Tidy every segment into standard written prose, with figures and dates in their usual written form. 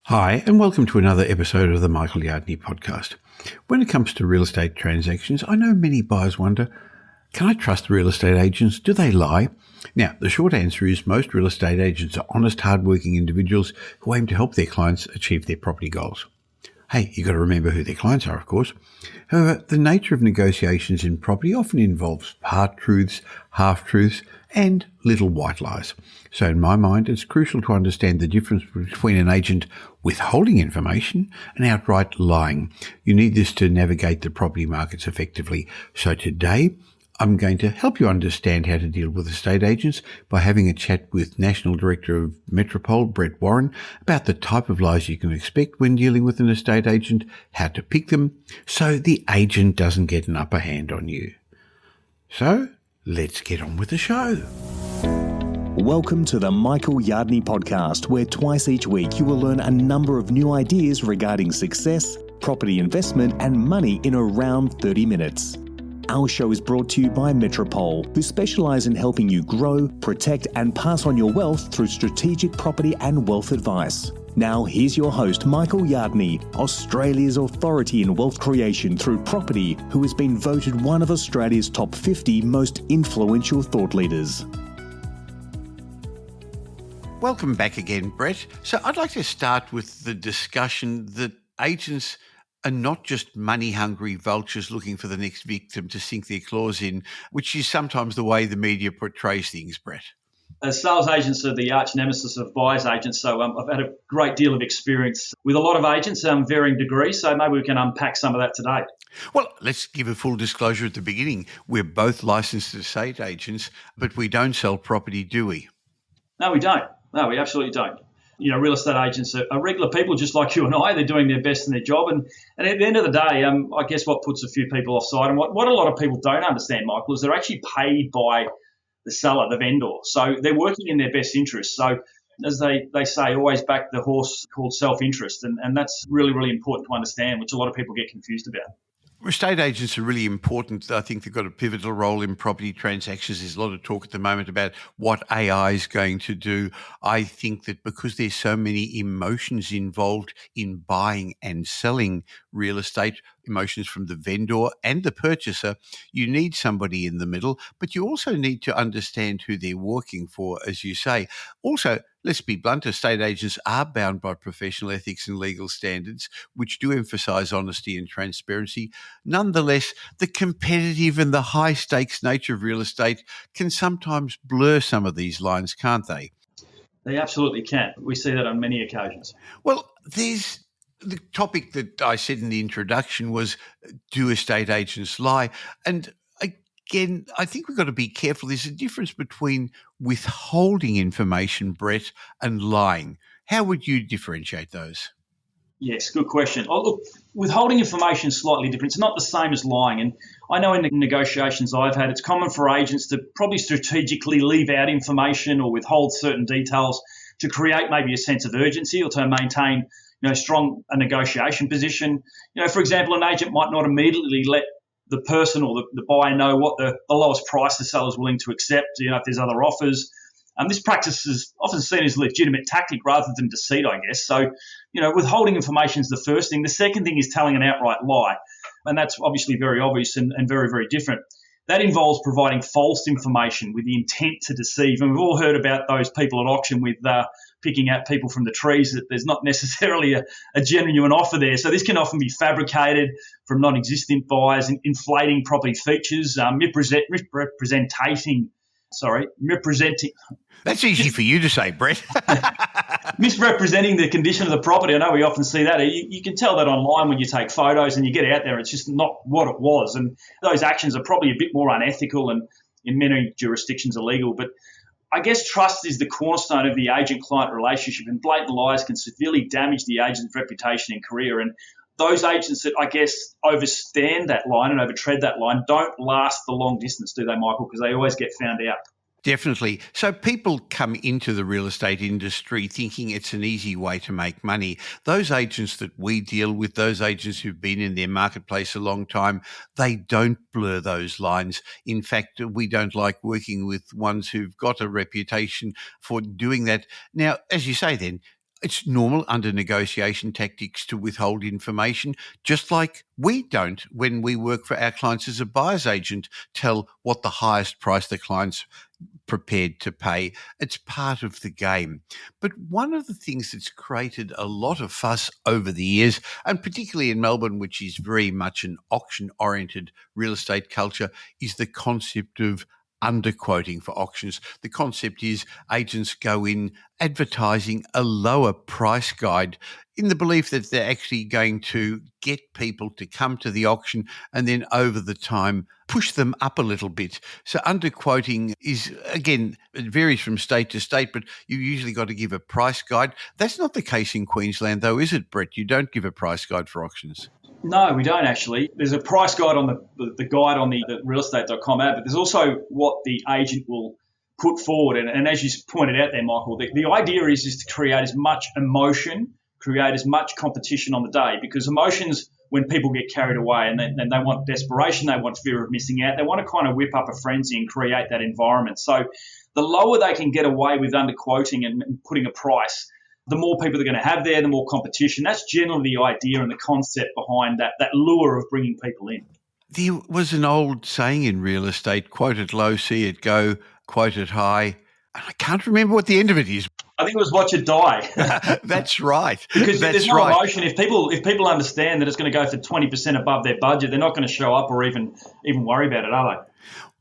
Hi, and welcome to another episode of the Michael Yardney podcast. When it comes to real estate transactions, I know many buyers wonder, can I trust real estate agents? Do they lie? Now, the short answer is most real estate agents are honest, hardworking individuals who aim to help their clients achieve their property goals. Hey, you've got to remember who their clients are, of course. However, the nature of negotiations in property often involves part-truths, half-truths, and little white lies. So in my mind, it's crucial to understand the difference between an agent withholding information and outright lying. You need this to navigate the property markets effectively. So today, I'm going to help you understand how to deal with estate agents by having a chat with National Director of Metropole, Brett Warren, about the type of lies you can expect when dealing with an estate agent, how to pick them, so the agent doesn't get an upper hand on you. So, let's get on with the show. Welcome to the Michael Yardney podcast, where twice each week you will learn a number of new ideas regarding success, property investment, and money in around 30 minutes. Our show is brought to you by Metropole, who specialise in helping you grow, protect, and pass on your wealth through strategic property and wealth advice. Now, here's your host, Michael Yardney, Australia's authority in wealth creation through property, who has been voted one of Australia's top 50 most influential thought leaders. Welcome back again, Brett. So I'd like to start with the discussion that agents are not just money-hungry vultures looking for the next victim to sink their claws in, which is sometimes the way the media portrays things, Brett. As sales agents are the arch nemesis of buyers agents, so I've had a great deal of experience with a lot of agents, varying degrees, so maybe we can unpack some of that today. Well, let's give a full disclosure at the beginning. We're both licensed estate agents, but we don't sell property, do we? No, we don't. No, we absolutely don't. You know, real estate agents are regular people just like you and I. They're doing their best in their job. And at the end of the day, I guess what puts a few people offside and what a lot of people don't understand, Michael, is they're actually paid by the seller, the vendor. So they're working in their best interest. So as they say, always back the horse called self-interest. And that's really, really important to understand, which a lot of people get confused about. Estate agents are really important. I think they've got a pivotal role in property transactions. There's a lot of talk at the moment about what AI is going to do. I think that because there's so many emotions involved in buying and selling real estate, emotions from the vendor and the purchaser, you need somebody in the middle, but you also need to understand who they're working for, as you say. Also, let's be blunt, estate agents are bound by professional ethics and legal standards, which do emphasise honesty and transparency. Nonetheless, the competitive and the high-stakes nature of real estate can sometimes blur some of these lines, can't they? They absolutely can. We see that on many occasions. Well, there's the topic that I said in the introduction was, do estate agents lie? And again, I think we've got to be careful. There's a difference between withholding information, Brett, and lying. How would you differentiate those? Yes, good question. Oh, look, withholding information is slightly different. It's not the same as lying. And I know in the negotiations I've had, it's common for agents to probably strategically leave out information or withhold certain details to create maybe a sense of urgency or to maintain strong a negotiation position. For example, an agent might not immediately let the person or the buyer know what the lowest price the seller is willing to accept, if there's other offers. This practice is often seen as a legitimate tactic rather than deceit, I guess. So, withholding information is the first thing. The second thing is telling an outright lie. And that's obviously very obvious and very, very different. That involves providing false information with the intent to deceive. And we've all heard about those people at auction with picking out people from the trees, that there's not necessarily a genuine offer there. So this can often be fabricated from non-existent buyers, inflating property features, misrepresenting. That's easy for you to say, Brett. Misrepresenting the condition of the property. I know we often see that. You can tell that online when you take photos and you get out there. It's just not what it was. And those actions are probably a bit more unethical and in many jurisdictions illegal. But I guess trust is the cornerstone of the agent-client relationship, and blatant lies can severely damage the agent's reputation and career. And those agents that, I guess, overstand that line and overtread that line don't last the long distance, do they, Michael? Because they always get found out. Definitely. So people come into the real estate industry thinking it's an easy way to make money. Those agents that we deal with, those agents who've been in their marketplace a long time, they don't blur those lines. In fact, we don't like working with ones who've got a reputation for doing that. Now, as you say then, It's normal under negotiation tactics to withhold information, just like we don't when we work for our clients as a buyer's agent, tell what the highest price the client's prepared to pay. It's part of the game. But one of the things that's created a lot of fuss over the years, and particularly in Melbourne, which is very much an auction-oriented real estate culture, is the concept of underquoting for auctions. The concept is agents go in advertising a lower price guide in the belief that they're actually going to get people to come to the auction and then over the time push them up a little bit. So underquoting is, again, it varies from state to state, but you usually got to give a price guide. That's not the case in Queensland, though, is it, Brett? You don't give a price guide for auctions. No, we don't actually. There's a price guide on the guide on the realestate.com app, but there's also what the agent will put forward. And as you pointed out there, Michael, the idea is to create as much emotion, create as much competition on the day, because emotions, when people get carried away and they want desperation, they want fear of missing out, they want to kind of whip up a frenzy and create that environment. So the lower they can get away with underquoting and putting a price, the more people they're going to have there, the more competition. That's generally the idea and the concept behind that lure of bringing people in. There was an old saying in real estate, quote it low, see it go, quote it high. I can't remember what the end of it is. I think it was watch it die. That's right. Because That's there's no right. emotion. If people understand that it's going to go for 20% above their budget, they're not going to show up or even worry about it, are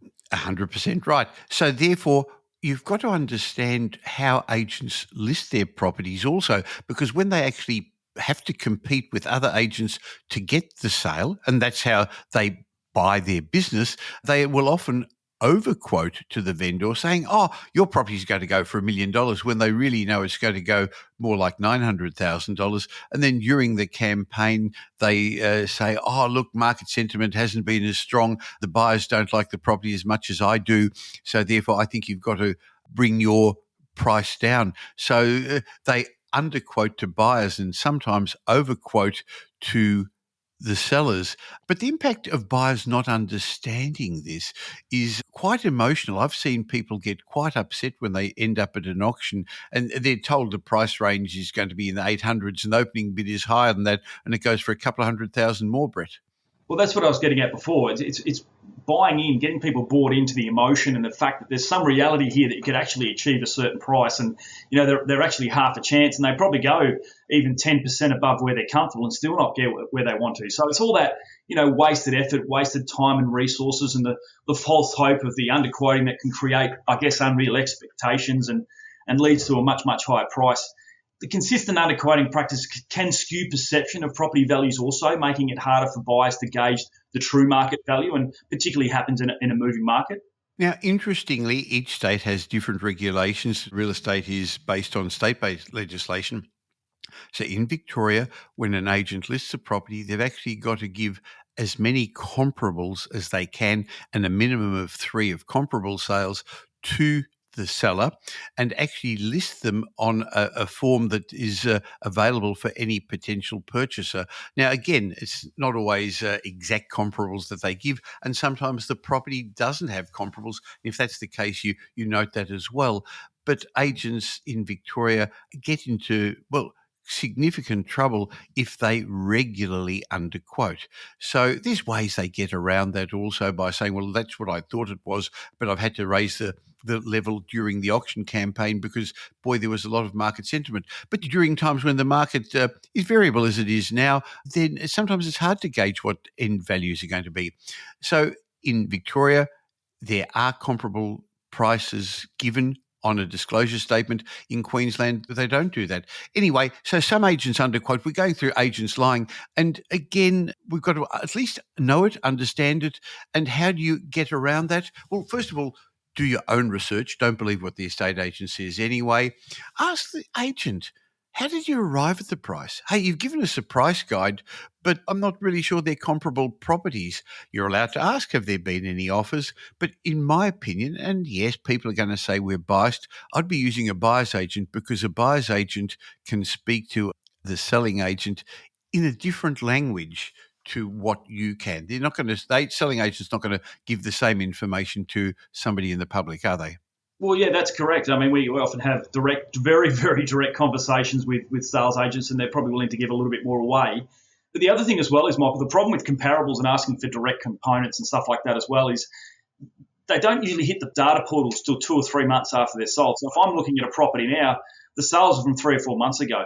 they? 100% right. So therefore, you've got to understand how agents list their properties also, because when they actually have to compete with other agents to get the sale, and that's how they buy their business, they will often overquote to the vendor saying, oh, your property is going to go for $1 million when they really know it's going to go more like $900,000. And then during the campaign, they say, oh, look, market sentiment hasn't been as strong. The buyers don't like the property as much as I do. So therefore, I think you've got to bring your price down. So they underquote to buyers and sometimes overquote to the sellers. But the impact of buyers not understanding this is quite emotional. I've seen people get quite upset when they end up at an auction and they're told the price range is going to be in the 800s and the opening bid is higher than that and it goes for a couple of 100,000 more, Brett. Well, that's what I was getting at before. It's buying in, getting people bought into the emotion and the fact that there's some reality here that you could actually achieve a certain price, and they're actually half a chance, and they probably go even 10% above where they're comfortable and still not get where they want to. So it's all that wasted effort, wasted time and resources, and the false hope of the underquoting that can create, I guess, unreal expectations and leads to a much higher price. The consistent underquoting practice can skew perception of property values also, making it harder for buyers to gauge the true market value, and particularly happens in a moving market. Now, interestingly, each state has different regulations. Real estate is based on state-based legislation. So in Victoria, when an agent lists a property, they've actually got to give as many comparables as they can and a minimum of 3 of comparable sales to the seller and actually list them on a form that is available for any potential purchaser. Now, again, it's not always exact comparables that they give, and sometimes the property doesn't have comparables. If that's the case, you note that as well. But agents in Victoria get into, significant trouble if they regularly underquote. So there's ways they get around that also by saying, well, that's what I thought it was, but I've had to raise the level during the auction campaign because, boy, there was a lot of market sentiment. But during times when the market is variable as it is now, then sometimes it's hard to gauge what end values are going to be. So in Victoria, there are comparable prices given on a disclosure statement. In Queensland, they don't do that. Anyway, so some agents underquote. We're going through agents lying. And again, we've got to at least know it, understand it. And how do you get around that? Well, first of all, do your own research. Don't believe what the estate agent says anyway. Ask the agent, how did you arrive at the price? Hey, you've given us a price guide, but I'm not really sure they're comparable properties. You're allowed to ask, have there been any offers? But in my opinion, and yes, people are going to say we're biased, I'd be using a buyer's agent because a buyer's agent can speak to the selling agent in a different language to what you can. Selling agent's not going to give the same information to somebody in the public, are they? Well, yeah, that's correct. I mean, we often have very, very direct conversations with sales agents, and they're probably willing to give a little bit more away. But the other thing as well is, Michael, the problem with comparables and asking for direct components and stuff like that as well is they don't usually hit the data portals till 2 or 3 months after they're sold. So if I'm looking at a property now, the sales are from 3 or 4 months ago.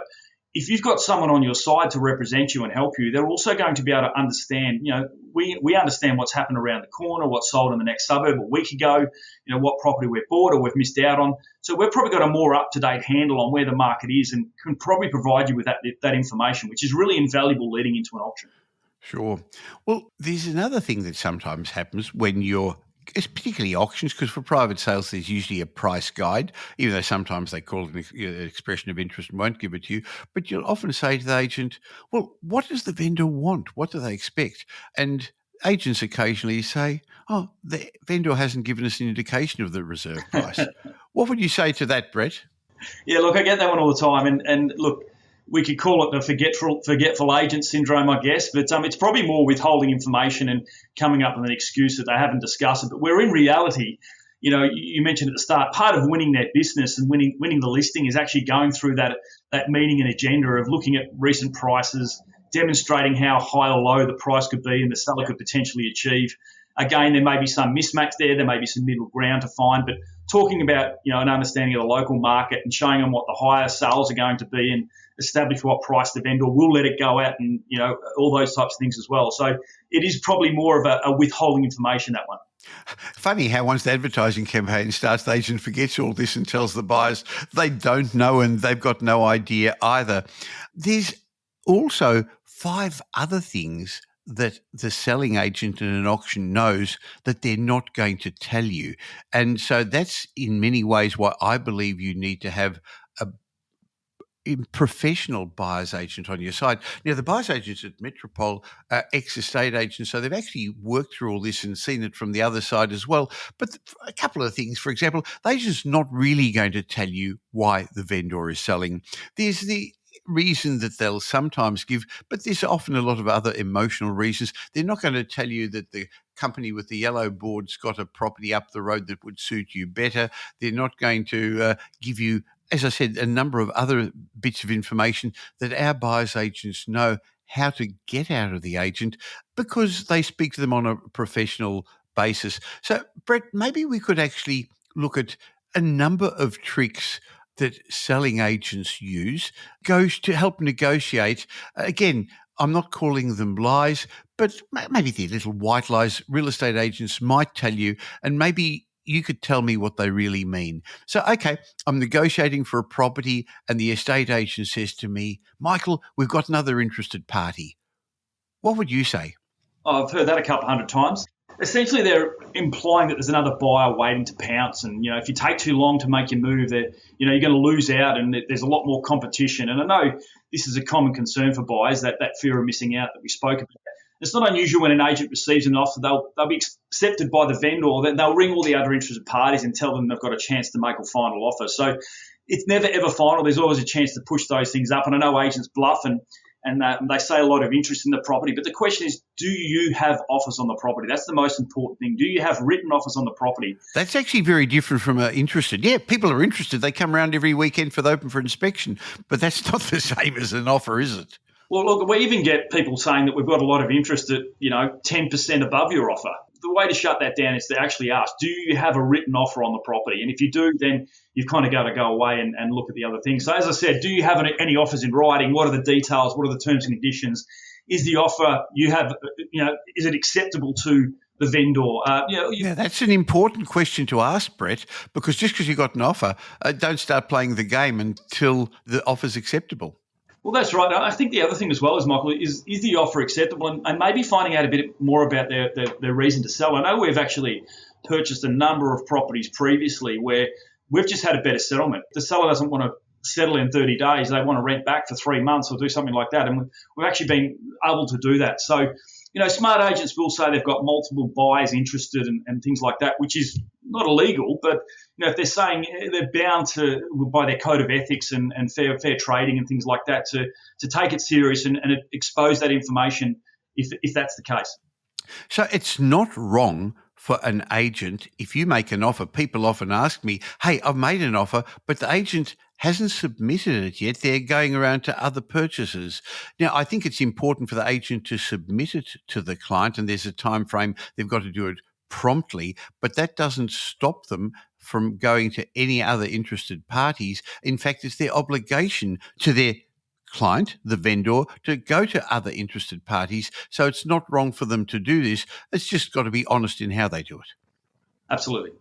If you've got someone on your side to represent you and help you, they're also going to be able to understand, we understand what's happened around the corner, what's sold in the next suburb a week ago, what property we've bought or we've missed out on. So we've probably got a more up-to-date handle on where the market is and can probably provide you with that information, which is really invaluable leading into an auction. Sure. Well, there's another thing that sometimes happens when it's particularly auctions, because for private sales, there's usually a price guide, even though sometimes they call it an expression of interest and won't give it to you. But you'll often say to the agent, well, what does the vendor want? What do they expect? And agents occasionally say, oh, the vendor hasn't given us an indication of the reserve price. What would you say to that, Brett? Yeah, look, I get that one all the time. And look, we could call it the forgetful agent syndrome, I guess, but it's probably more withholding information and coming up with an excuse that they haven't discussed it. But where in reality, you mentioned at the start, part of winning their business and winning the listing is actually going through that meeting and agenda of looking at recent prices, demonstrating how high or low the price could be and the seller could potentially achieve. Again, there may be some mismatch there may be some middle ground to find, but talking about an understanding of the local market and showing them what the higher sales are going to be and establish what price the vendor will let it go at and all those types of things as well. So it is probably more of a withholding information, that one. Funny how once the advertising campaign starts, the agent forgets all this and tells the buyers they don't know and they've got no idea either. There's also 5 other things that the selling agent in an auction knows that they're not going to tell you. And so that's in many ways why I believe you need to have a professional buyer's agent on your side. Now, the buyer's agents at Metropole are ex-estate agents, so they've actually worked through all this and seen it from the other side as well. But a couple of things, for example, the agent's not really going to tell you why the vendor is selling. There's the reason that they'll sometimes give, but there's often a lot of other emotional reasons. They're not going to tell you that the company with the yellow board's got a property up the road that would suit you better. They're not going to give you, as I said, a number of other bits of information that our buyer's agents know how to get out of the agent because they speak to them on a professional basis. So, Brett, maybe we could actually look at a number of tricks that selling agents use goes to help negotiate. Again, I'm not calling them lies, but maybe they're little white lies real estate agents might tell you, and maybe you could tell me what they really mean. So, okay, I'm negotiating for a property and the estate agent says to me, Michael, we've got another interested party. What would you say? I've heard that a couple hundred times. Essentially, they're implying that there's another buyer waiting to pounce. And, if you take too long to make your move, that you're going to lose out and there's a lot more competition. And I know this is a common concern for buyers, that fear of missing out that we spoke about. It's not unusual when an agent receives an offer, they'll be accepted by the vendor, they'll ring all the other interested parties and tell them they've got a chance to make a final offer. So it's never, ever final. There's always a chance to push those things up. And I know agents bluff and they say a lot of interest in the property. But the question is, do you have offers on the property? That's the most important thing. Do you have written offers on the property? That's actually very different from interested. Yeah, people are interested. They come around every weekend for the open for inspection. But that's not the same as an offer, is it? Well, look, we even get people saying that we've got a lot of interest at, 10% above your offer. The way to shut that down is to actually ask, do you have a written offer on the property? And if you do, then you've kind of got to go away and look at the other things. So as I said, do you have any offers in writing? What are the details? What are the terms and conditions? Is the offer you have, is it acceptable to the vendor? Yeah, that's an important question to ask, Brett, because just because you got an offer, don't start playing the game until the offer's acceptable. Well, that's right. I think the other thing as well is, Michael, is the offer acceptable and maybe finding out a bit more about their reason to sell. I know we've actually purchased a number of properties previously where we've just had a better settlement. The seller doesn't want to settle in 30 days. They want to rent back for 3 months or do something like that. And we've actually been able to do that. So, smart agents will say they've got multiple buyers interested and things like that, which is not illegal. But, if they're saying they're bound to, by their code of ethics and fair trading and things like that, to take it serious and expose that information if that's the case. So it's not wrong for an agent, if you make an offer, people often ask me, hey, I've made an offer, but the agent hasn't submitted it yet. They're going around to other purchasers. Now, I think it's important for the agent to submit it to the client, and there's a time frame. They've got to do it promptly, but that doesn't stop them from going to any other interested parties. In fact, it's their obligation to their client, the vendor, to go to other interested parties. So it's not wrong for them to do this. It's just got to be honest in how they do it. Absolutely.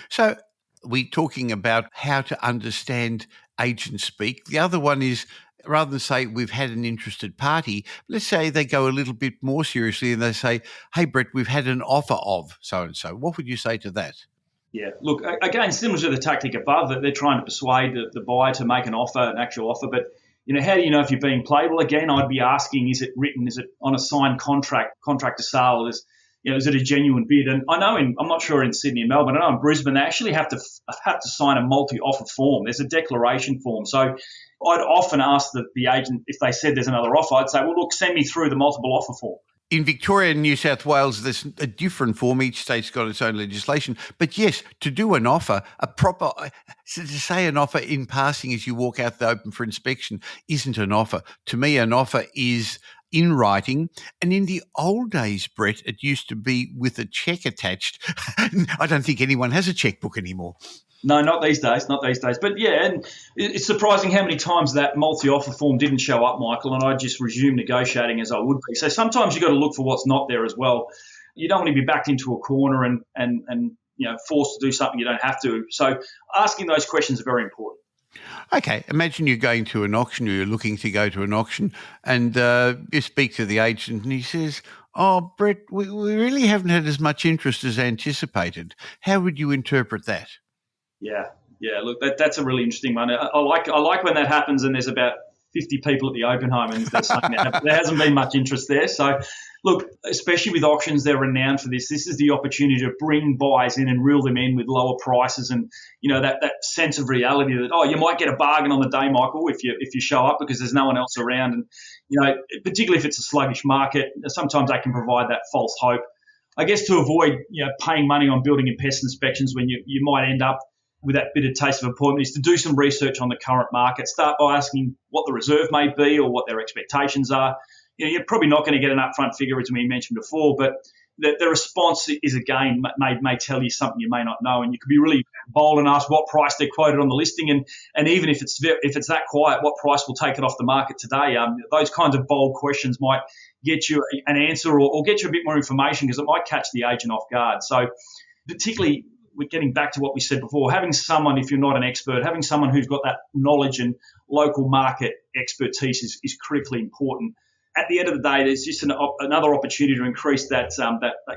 So we're talking about how to understand agent speak. The other one is, rather than say we've had an interested party, let's say they go a little bit more seriously and they say, hey, Brett, we've had an offer of so-and-so. What would you say to that? Yeah, look, again, similar to the tactic above, that they're trying to persuade the buyer to make an offer, an actual offer. But, how do you know if you're being played? Well, again, I'd be asking, is it written? Is it on a signed contract to sale? Is it a genuine bid? And I know I'm not sure in Sydney and Melbourne, I know in Brisbane, they actually have to sign a multi-offer form. There's a declaration form. So I'd often ask the agent, if they said there's another offer, I'd say, well, look, send me through the multiple offer form. In Victoria and New South Wales, there's a different form. Each state's got its own legislation. But yes, to do an offer, to say an offer in passing as you walk out the open for inspection isn't an offer. To me, an offer is in writing. And in the old days, Brett, it used to be with a cheque attached. I don't think anyone has a checkbook anymore. No, not these days. But yeah, and it's surprising how many times that multi-offer form didn't show up, Michael, and I just resumed negotiating as I would be. So sometimes you've got to look for what's not there as well. You don't want to be backed into a corner and forced to do something you don't have to. So asking those questions are very important. Okay, imagine you're going to an auction or you're looking to go to an auction and you speak to the agent and he says, oh, Brett, we really haven't had as much interest as anticipated. How would you interpret that? Yeah. Look, that's a really interesting one. I like when that happens and there's about 50 people at the open home and they're saying there hasn't been much interest there. So, look, especially with auctions, they're renowned for this. This is the opportunity to bring buyers in and reel them in with lower prices and that sense of reality that you might get a bargain on the day, Michael, if you show up because there's no one else around. And particularly if it's a sluggish market, sometimes they can provide that false hope. I guess to avoid paying money on building and pest inspections when you might end up with that bitter taste of appointment is to do some research on the current market. Start by asking what the reserve may be or what their expectations are. You're probably not going to get an upfront figure, as we mentioned before, but the response is, again, may tell you something you may not know. And you could be really bold and ask what price they're quoted on the listing. And even if it's that quiet, what price will take it off the market today? Those kinds of bold questions might get you an answer or get you a bit more information because it might catch the agent off guard. So particularly, we're getting back to what we said before, having someone, if you're not an expert, having someone who's got that knowledge and local market expertise is critically important. At the end of the day, there's just another opportunity to increase that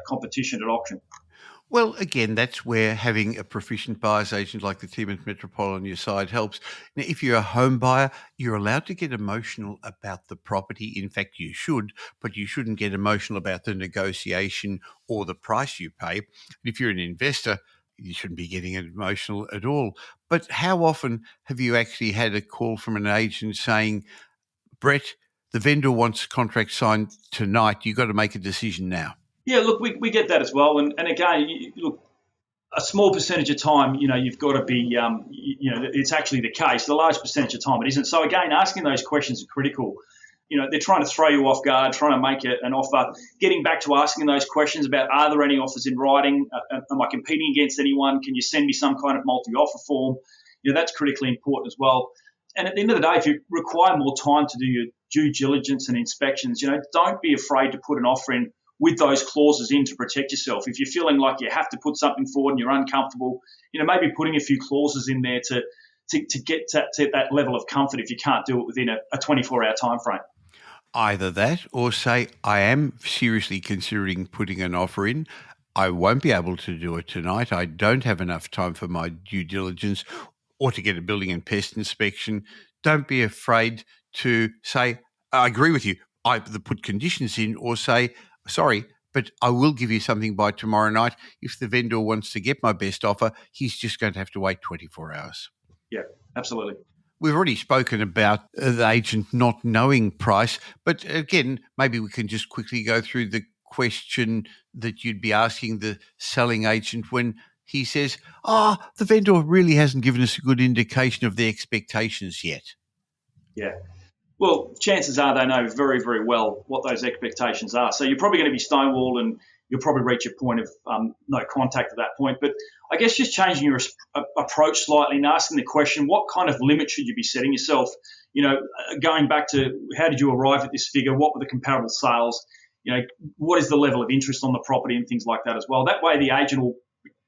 competition at auction. Well, again, that's where having a proficient buyer's agent like the team at Metropole on your side helps. Now, if you're a home buyer, you're allowed to get emotional about the property. In fact, you should, but you shouldn't get emotional about the negotiation or the price you pay. And if you're an investor, you shouldn't be getting emotional at all. But how often have you actually had a call from an agent saying, Brett, the vendor wants contract signed tonight. You've got to make a decision now? Yeah, look, we get that as well. And again, look, a small percentage of time, you've got to be, it's actually the case. The large percentage of time it isn't. So again, asking those questions are critical. They're trying to throw you off guard, trying to make an offer. Getting back to asking those questions about, are there any offers in writing? Am I competing against anyone? Can you send me some kind of multi-offer form? That's critically important as well. And at the end of the day, if you require more time to do your due diligence and inspections, don't be afraid to put an offer in with those clauses in to protect yourself. If you're feeling like you have to put something forward and you're uncomfortable, maybe putting a few clauses in there to get to that level of comfort if you can't do it within a 24-hour time frame. Either that or say, I am seriously considering putting an offer in. I won't be able to do it tonight. I don't have enough time for my due diligence or to get a building and pest inspection. Don't be afraid to say, I agree with you. I either put conditions in or say, sorry, but I will give you something by tomorrow night. If the vendor wants to get my best offer, he's just going to have to wait 24 hours. Yeah, absolutely. We've already spoken about the agent not knowing price, but again, maybe we can just quickly go through the question that you'd be asking the selling agent when he says, the vendor really hasn't given us a good indication of their expectations yet? Yeah. Well, chances are they know very, very well what those expectations are. So you're probably going to be stonewalled and you'll probably reach a point of no contact at that point. But I guess just changing your approach slightly and asking the question, what kind of limit should you be setting yourself? Going back to how did you arrive at this figure? What were the comparable sales? What is the level of interest on the property and things like that as well? That way the agent will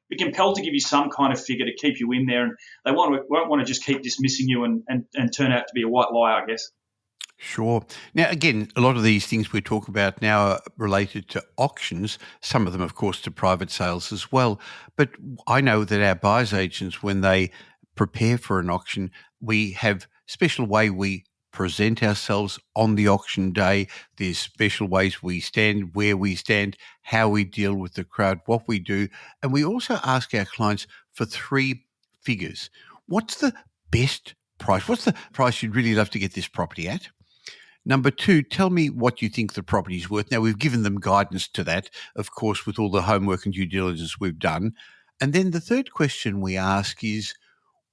be compelled to give you some kind of figure to keep you in there, and they won't want to just keep dismissing you and turn out to be a white lie, I guess. Sure. Now, again, a lot of these things we talk about now are related to auctions, some of them, of course, to private sales as well. But I know that our buyers agents, when they prepare for an auction, we have special way we present ourselves on the auction day. There's special ways we stand, where we stand, how we deal with the crowd, what we do. And we also ask our clients for 3 figures. What's the best price? What's the price you'd really love to get this property at? Number 2, tell me what you think the property's worth. Now, we've given them guidance to that, of course, with all the homework and due diligence we've done. And then the third question we ask is,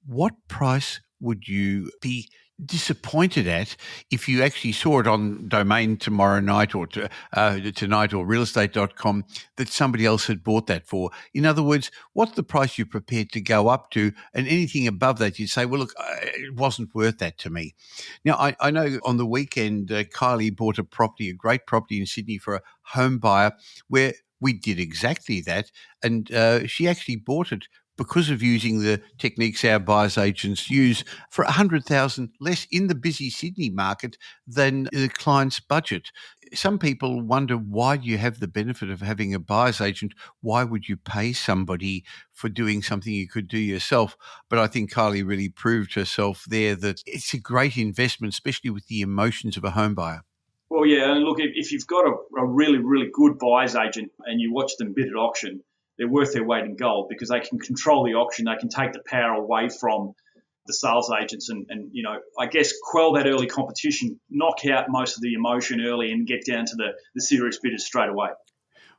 what price would you be disappointed at if you actually saw it on Domain tomorrow night or tonight or realestate.com that somebody else had bought that for? In other words, what's the price you're prepared to go up to? And anything above that, you'd say, well, look, it wasn't worth that to me. Now, I know on the weekend, Kylie bought a great property in Sydney for a home buyer where we did exactly that. And she actually bought it because of using the techniques our buyers agents use for $100,000 less in the busy Sydney market than the client's budget. Some people wonder, why do you have the benefit of having a buyer's agent? Why would you pay somebody for doing something you could do yourself? But I think Kylie really proved herself there that it's a great investment, especially with the emotions of a home buyer. Well, yeah, and look, if you've got a really, really good buyer's agent and you watch them bid at auction, they're worth their weight in gold because they can control the auction. They can take the power away from the sales agents and I guess quell that early competition, knock out most of the emotion early and get down to the serious bidders straight away.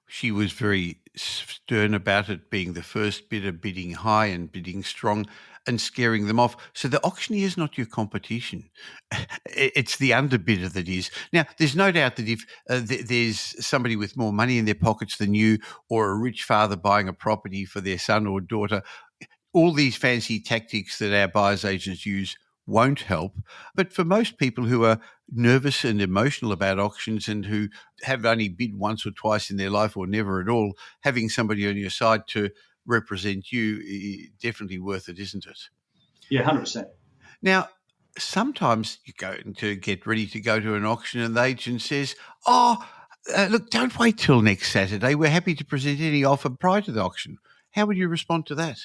She was very stern about it, being the first bidder, bidding high and bidding strong and scaring them off. So the auctioneer is not your competition. It's the underbidder that is. Now, there's no doubt that if there's somebody with more money in their pockets than you, or a rich father buying a property for their son or daughter, all these fancy tactics that our buyers agents use won't help. But for most people who are nervous and emotional about auctions and who have only bid once or twice in their life or never at all, having somebody on your side to represent you is definitely worth it, isn't it? Yeah, 100%. Now, sometimes you go to get ready to go to an auction and the agent says, look, don't wait till next Saturday. We're happy to present any offer prior to the auction. How would you respond to that?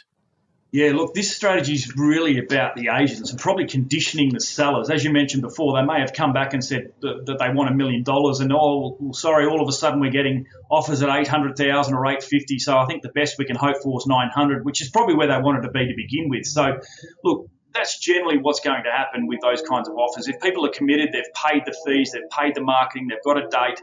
Yeah, look, this strategy is really about the agents and probably conditioning the sellers. As you mentioned before, they may have come back and said that they want $1 million, and sorry, all of a sudden we're getting offers at 800,000 or 850. So I think the best we can hope for is 900, which is probably where they wanted to be to begin with. So, look, that's generally what's going to happen with those kinds of offers. If people are committed, they've paid the fees, they've paid the marketing, they've got a date,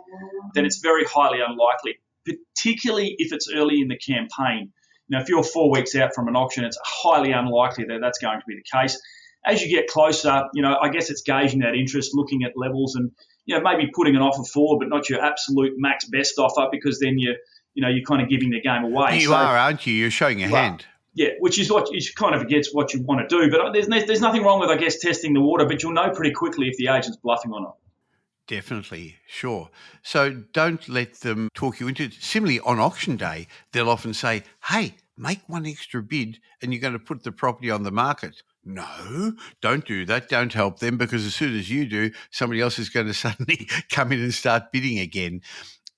then it's very highly unlikely, particularly if it's early in the campaign. If you're 4 weeks out from an auction, it's highly unlikely that that's going to be the case. As you get closer, I guess it's gauging that interest, looking at levels and, maybe putting an offer forward, but not your absolute max best offer, because then you're kind of giving the game away. You are, aren't you? You're showing your hand. Yeah, which is what is kind of against what you want to do. But there's nothing wrong with, I guess, testing the water, but you'll know pretty quickly if the agent's bluffing or not. Definitely, sure. So don't let them talk you into it. Similarly, on auction day, they'll often say, hey, make one extra bid and you're going to put the property on the market. No, don't do that. Don't help them, because as soon as you do, somebody else is going to suddenly come in and start bidding again.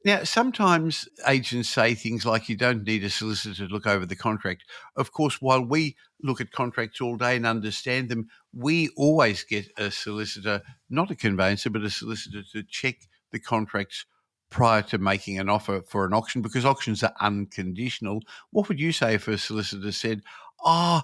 Now, sometimes agents say things like you don't need a solicitor to look over the contract. Of course, while we look at contracts all day and understand them, we always get a solicitor, not a conveyancer, but a solicitor to check the contracts prior to making an offer for an auction, because auctions are unconditional. What would you say if a solicitor said, you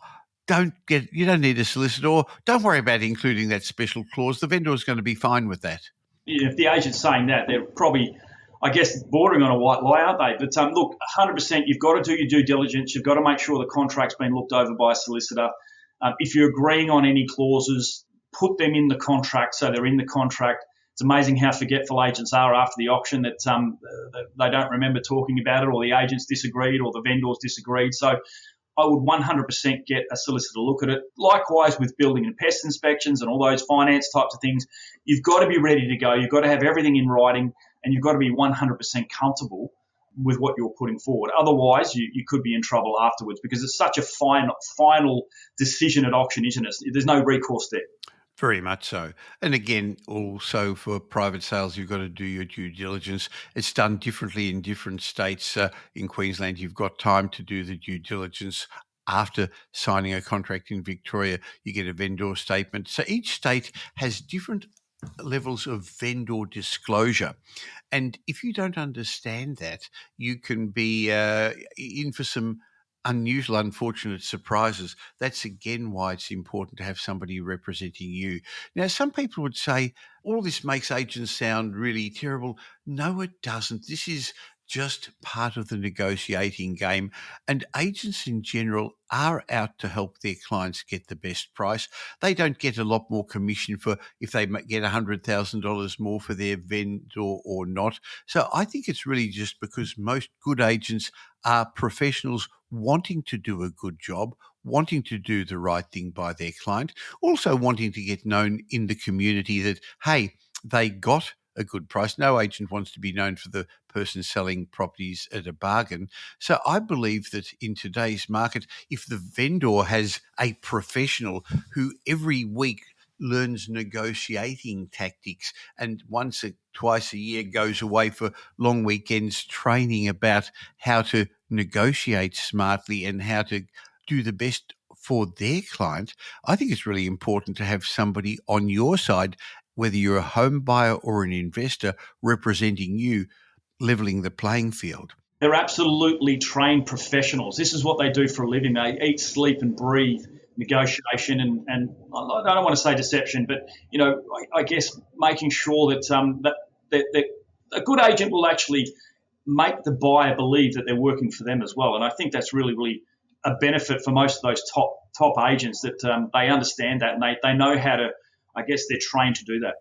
don't need a solicitor, or don't worry about including that special clause, the vendor is going to be fine with that? If the agent's saying that, they're probably, I guess, bordering on a white lie, aren't they? But look, 100%, you've got to do your due diligence. You've got to make sure the contract's been looked over by a solicitor. If you're agreeing on any clauses, put them in the contract so they're in the contract. It's amazing how forgetful agents are after the auction, that they don't remember talking about it, or the agents disagreed, or the vendors disagreed. So I would 100% get a solicitor to look at it. Likewise with building and pest inspections and all those finance types of things, you've got to be ready to go. You've got to have everything in writing, and you've got to be 100% comfortable with what you're putting forward. Otherwise, you could be in trouble afterwards, because it's such a final decision at auction, isn't it? There's no recourse there. Very much so. And again, also for private sales, you've got to do your due diligence. It's done differently in different states. In Queensland, you've got time to do the due diligence. After signing a contract in Victoria, you get a vendor statement. So each state has different levels of vendor disclosure. And if you don't understand that, you can be in for some unusual, unfortunate surprises. That's again why it's important to have somebody representing you. Now, some people would say, all this makes agents sound really terrible. No, it doesn't. This is just part of the negotiating game. And agents in general are out to help their clients get the best price. They don't get a lot more commission for if they get $100,000 more for their vendor or not. So I think it's really just because most good agents are professionals wanting to do a good job, wanting to do the right thing by their client, also wanting to get known in the community that, hey, they got a good price. No agent wants to be known for the person selling properties at a bargain. So I believe that in today's market, if the vendor has a professional who every week learns negotiating tactics and once or twice a year goes away for long weekends training about how to negotiate smartly and how to do the best for their client, I think it's really important to have somebody on your side, whether you're a home buyer or an investor, representing you, leveling the playing field. They're absolutely trained professionals. This is what they do for a living. They eat, sleep, and breathe negotiation, and I don't want to say deception, but I guess making sure that a good agent will actually make the buyer believe that they're working for them as well. And I think that's really a benefit for most of those top agents, that they understand that, and they know how to. I guess they're trained to do that.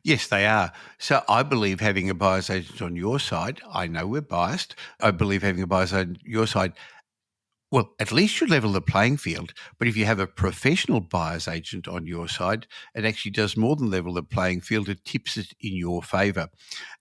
Yes, they are. So I believe having a buyer's agent on your side, I know we're biased, I believe having a buyer's agent on your side, well, at least you level the playing field. But if you have a professional buyer's agent on your side, it actually does more than level the playing field. It tips it in your favour.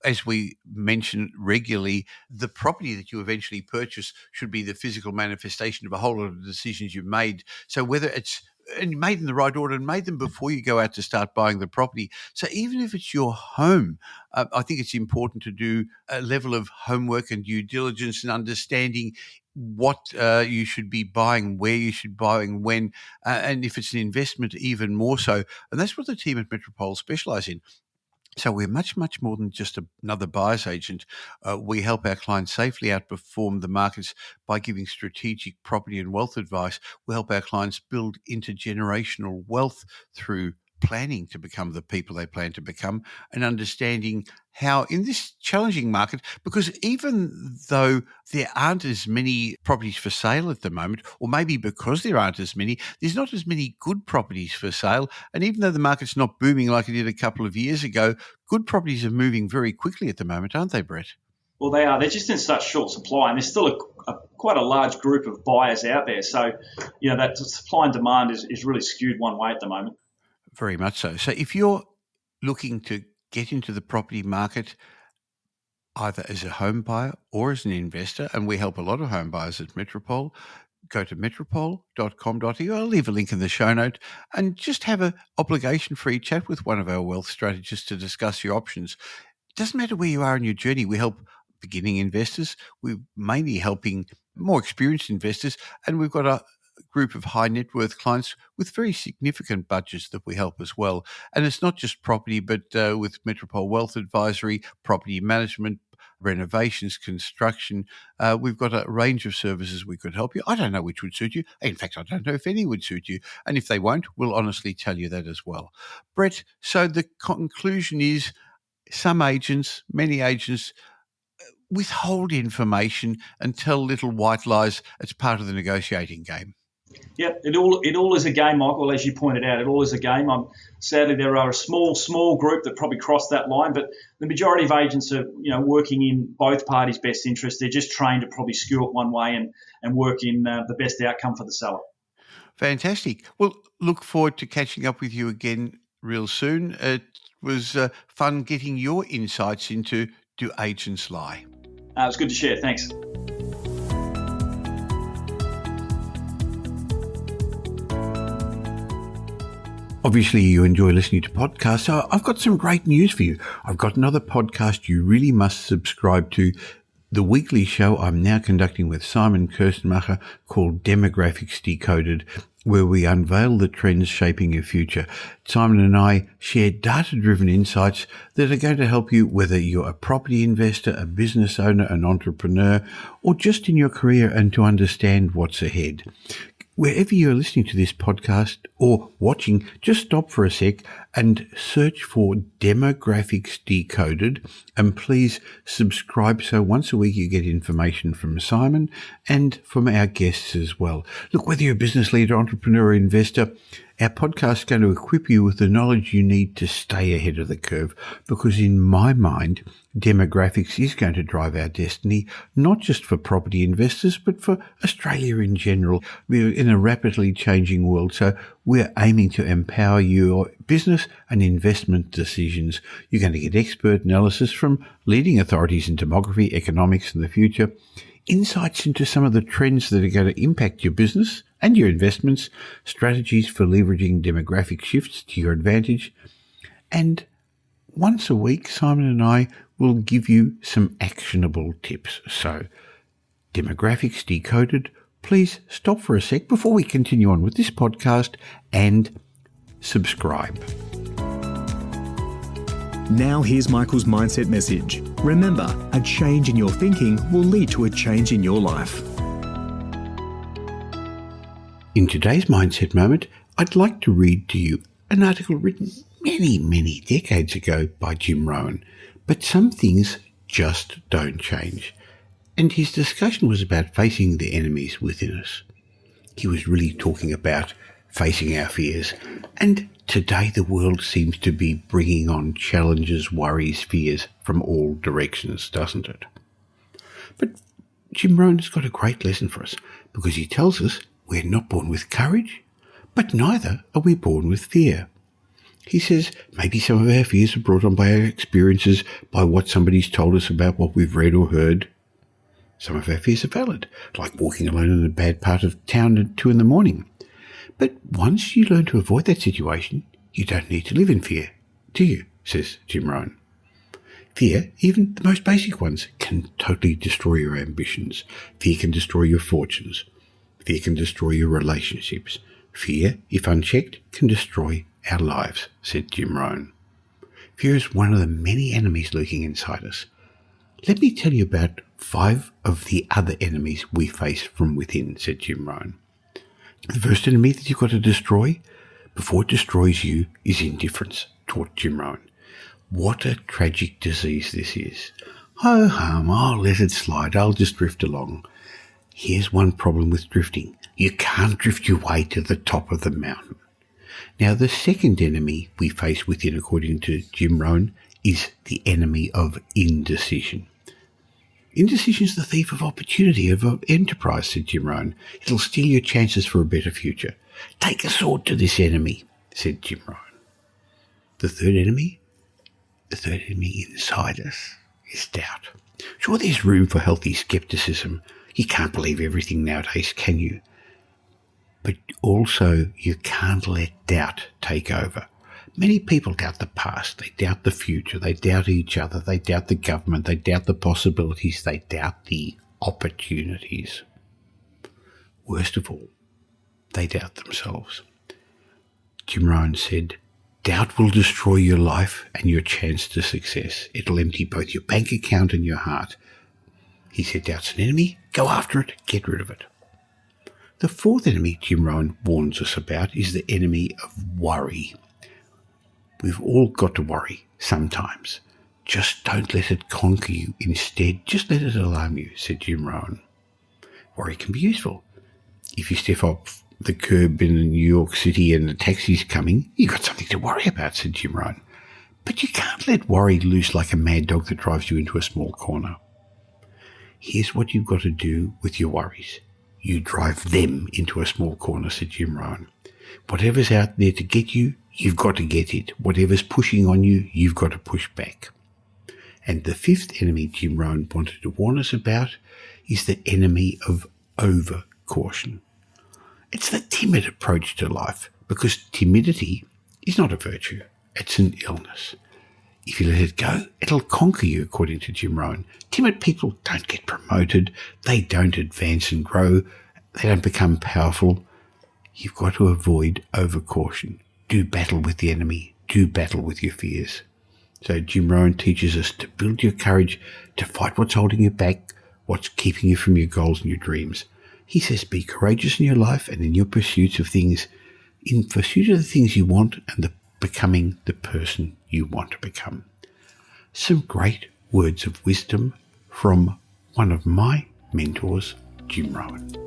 As we mention regularly, the property that you eventually purchase should be the physical manifestation of a whole lot of decisions you've made. So whether it's and made in the right order and made them before you go out to start buying the property. So even if it's your home, I think it's important to do a level of homework and due diligence and understanding what you should be buying, where you should be buying, when, and if it's an investment, even more so. And that's what the team at Metropole specialise in. So we're much, much more than just another buyer's agent. We help our clients safely outperform the markets by giving strategic property and wealth advice. We help our clients build intergenerational wealth through planning to become the people they plan to become and understanding how in this challenging market, because even though there aren't as many properties for sale at the moment, or maybe because there aren't as many, there's not as many good properties for sale. And even though the market's not booming like it did a couple of years ago, good properties are moving very quickly at the moment, aren't they, Brett? Well, they are. They're just in such short supply, and there's still quite a large group of buyers out there. So, that supply and demand is really skewed one way at the moment. Very much so. So if you're looking to get into the property market, either as a home buyer or as an investor, and we help a lot of home buyers at Metropole, go to metropole.com.au. I'll leave a link in the show note and just have an obligation-free chat with one of our wealth strategists to discuss your options. It doesn't matter where you are in your journey. We help beginning investors. We're mainly helping more experienced investors, and we've got a group of high net worth clients with very significant budgets that we help as well. And it's not just property, but with Metropole Wealth Advisory, property management, renovations, construction. We've got a range of services we could help you. I don't know which would suit you. In fact, I don't know if any would suit you. And if they won't, we'll honestly tell you that as well. Brett, so the conclusion is many agents withhold information and tell little white lies as part of the negotiating game? Yeah, it all is a game, Michael. As you pointed out, it all is a game. Sadly, there are a small group that probably cross that line, but the majority of agents are, working in both parties' best interest. They're just trained to probably skew it one way and work in the best outcome for the seller. Fantastic. Well, look forward to catching up with you again real soon. It was fun getting your insights into Do Agents Lie? It was good to share. Thanks. Obviously, you enjoy listening to podcasts, so I've got some great news for you. I've got another podcast you really must subscribe to. The weekly show I'm now conducting with Simon Kirstenmacher called Demographics Decoded, where we unveil the trends shaping your future. Simon and I share data-driven insights that are going to help you whether you're a property investor, a business owner, an entrepreneur, or just in your career and to understand what's ahead. Wherever you're listening to this podcast or watching, just stop for a sec and search for Demographics Decoded, and please subscribe so once a week you get information from Simon and from our guests as well. Look, whether you're a business leader, entrepreneur, or investor, our podcast is going to equip you with the knowledge you need to stay ahead of the curve, because in my mind, demographics is going to drive our destiny, not just for property investors, but for Australia in general. We're in a rapidly changing world, so we're aiming to empower your business and investment decisions. You're going to get expert analysis from leading authorities in demography, economics, and the future, insights into some of the trends that are going to impact your business and your investments, strategies for leveraging demographic shifts to your advantage, and once a week, Simon and I will give you some actionable tips. So, Demographics Decoded, please stop for a sec before we continue on with this podcast and subscribe. Now here's Michael's mindset message. Remember, a change in your thinking will lead to a change in your life. In today's Mindset Moment, I'd like to read to you an article written many decades ago by Jim Rohn. But some things just don't change. And his discussion was about facing the enemies within us. He was really talking about facing our fears. And today the world seems to be bringing on challenges, worries, fears from all directions, doesn't it? But Jim Rohn has got a great lesson for us, because he tells us we're not born with courage, but neither are we born with fear. He says maybe some of our fears are brought on by our experiences, by what somebody's told us about what we've read or heard. Some of our fears are valid, like walking alone in a bad part of town at 2 a.m. But once you learn to avoid that situation, you don't need to live in fear, do you? Says Jim Rohn. Fear, even the most basic ones, can totally destroy your ambitions. Fear can destroy your fortunes. Fear can destroy your relationships. Fear, if unchecked, can destroy our lives, said Jim Rohn. Fear is one of the many enemies lurking inside us. Let me tell you about 5 of the other enemies we face from within, said Jim Rohn. The first enemy that you've got to destroy before it destroys you is indifference, taught Jim Rohn. What a tragic disease this is. Oh, harm, I'll let it slide, I'll just drift along. Here's one problem with drifting. You can't drift your way to the top of the mountain. Now, the second enemy we face within, according to Jim Rohn, is the enemy of indecision. Indecision is the thief of opportunity, of enterprise, said Jim Rohn. It'll steal your chances for a better future. Take a sword to this enemy, said Jim Rohn. The third enemy inside us is doubt. Sure, there's room for healthy skepticism. You can't believe everything nowadays, can you? But also, you can't let doubt take over. Many people doubt the past, they doubt the future, they doubt each other, they doubt the government, they doubt the possibilities, they doubt the opportunities. Worst of all, they doubt themselves. Jim Rohn said, doubt will destroy your life and your chance to success. It'll empty both your bank account and your heart. He said, doubt's an enemy, go after it, get rid of it. The fourth enemy Jim Rohn warns us about is the enemy of worry. We've all got to worry sometimes. Just don't let it conquer you. Instead, just let it alarm you, said Jim Rohn. Worry can be useful. If you step off the curb in New York City and the taxi's coming, you've got something to worry about, said Jim Rohn. But you can't let worry loose like a mad dog that drives you into a small corner. Here's what you've got to do with your worries. You drive them into a small corner, said Jim Rohn. Whatever's out there to get you, you've got to get it. Whatever's pushing on you, you've got to push back. And the fifth enemy Jim Rohn wanted to warn us about is the enemy of over-caution. It's the timid approach to life, because timidity is not a virtue, it's an illness. If you let it go, it'll conquer you, according to Jim Rohn. Timid people don't get promoted, they don't advance and grow, they don't become powerful. You've got to avoid over-caution. Do battle with the enemy, do battle with your fears. So Jim Rohn teaches us to build your courage, to fight what's holding you back, what's keeping you from your goals and your dreams. He says be courageous in your life and in your pursuits of things, in pursuit of the things you want and becoming the person you want to become. Some great words of wisdom from one of my mentors, Jim Rohn.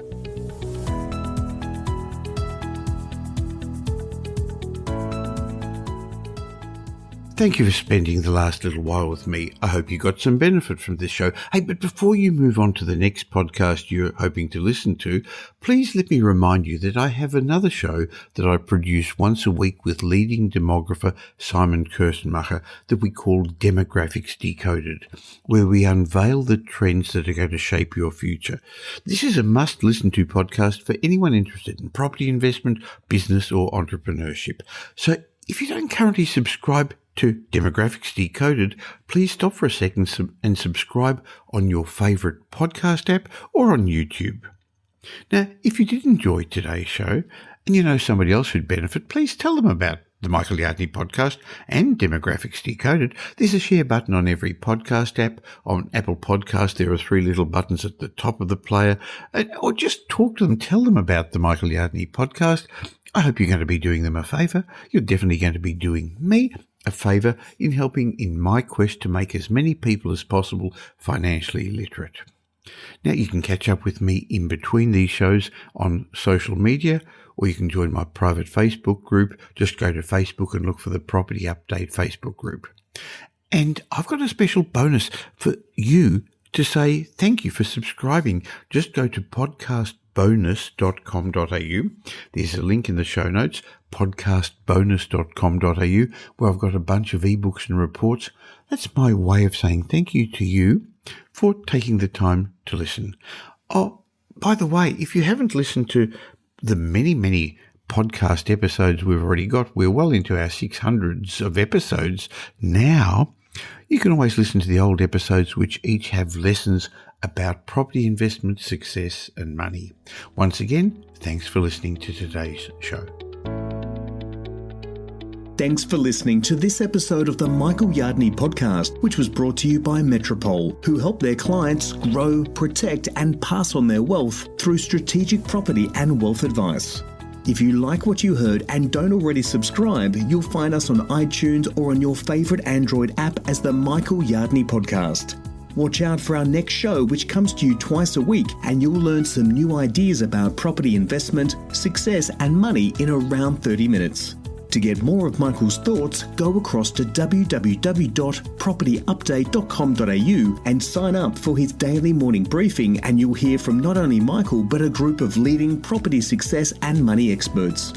Thank you for spending the last little while with me. I hope you got some benefit from this show. Hey, but before you move on to the next podcast you're hoping to listen to, please let me remind you that I have another show that I produce once a week with leading demographer Simon Kirstenmacher that we call Demographics Decoded, where we unveil the trends that are going to shape your future. This is a must-listen-to podcast for anyone interested in property investment, business or entrepreneurship. So if you don't currently subscribe to Demographics Decoded, please stop for a second and subscribe on your favourite podcast app or on YouTube. Now, if you did enjoy today's show and you know somebody else who'd benefit, please tell them about the Michael Yardney podcast and Demographics Decoded. There's a share button on every podcast app. On Apple Podcasts, there are 3 little buttons at the top of the player. Or just talk to them, tell them about the Michael Yardney podcast. I hope you're going to be doing them a favour. You're definitely going to be doing me a favour in helping in my quest to make as many people as possible financially literate. Now, you can catch up with me in between these shows on social media, or you can join my private Facebook group. Just go to Facebook and look for the Property Update Facebook group. And I've got a special bonus for you to say thank you for subscribing. Just go to podcastbonus.com.au. There's a link in the show notes, podcastbonus.com.au, where I've got a bunch of ebooks and reports. That's my way of saying thank you to you for taking the time to listen. Oh, by the way, if you haven't listened to the many podcast episodes we've already got, we're well into our 600s of episodes now. You can always listen to the old episodes, which each have lessons about property investment, success and money. Once again, thanks for listening to today's show. Thanks for listening to this episode of the Michael Yardney podcast, which was brought to you by Metropole, who help their clients grow, protect and pass on their wealth through strategic property and wealth advice. If you like what you heard and don't already subscribe, you'll find us on iTunes or on your favourite Android app as the Michael Yardney podcast. Watch out for our next show, which comes to you twice a week, and you'll learn some new ideas about property investment, success and money in around 30 minutes. To get more of Michael's thoughts, go across to www.propertyupdate.com.au and sign up for his daily morning briefing, and you'll hear from not only Michael but a group of leading property success and money experts.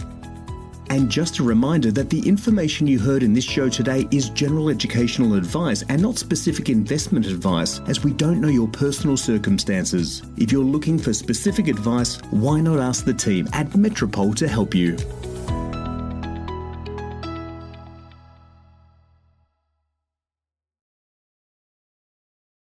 And just a reminder that the information you heard in this show today is general educational advice and not specific investment advice, as we don't know your personal circumstances. If you're looking for specific advice, why not ask the team at Metropole to help you?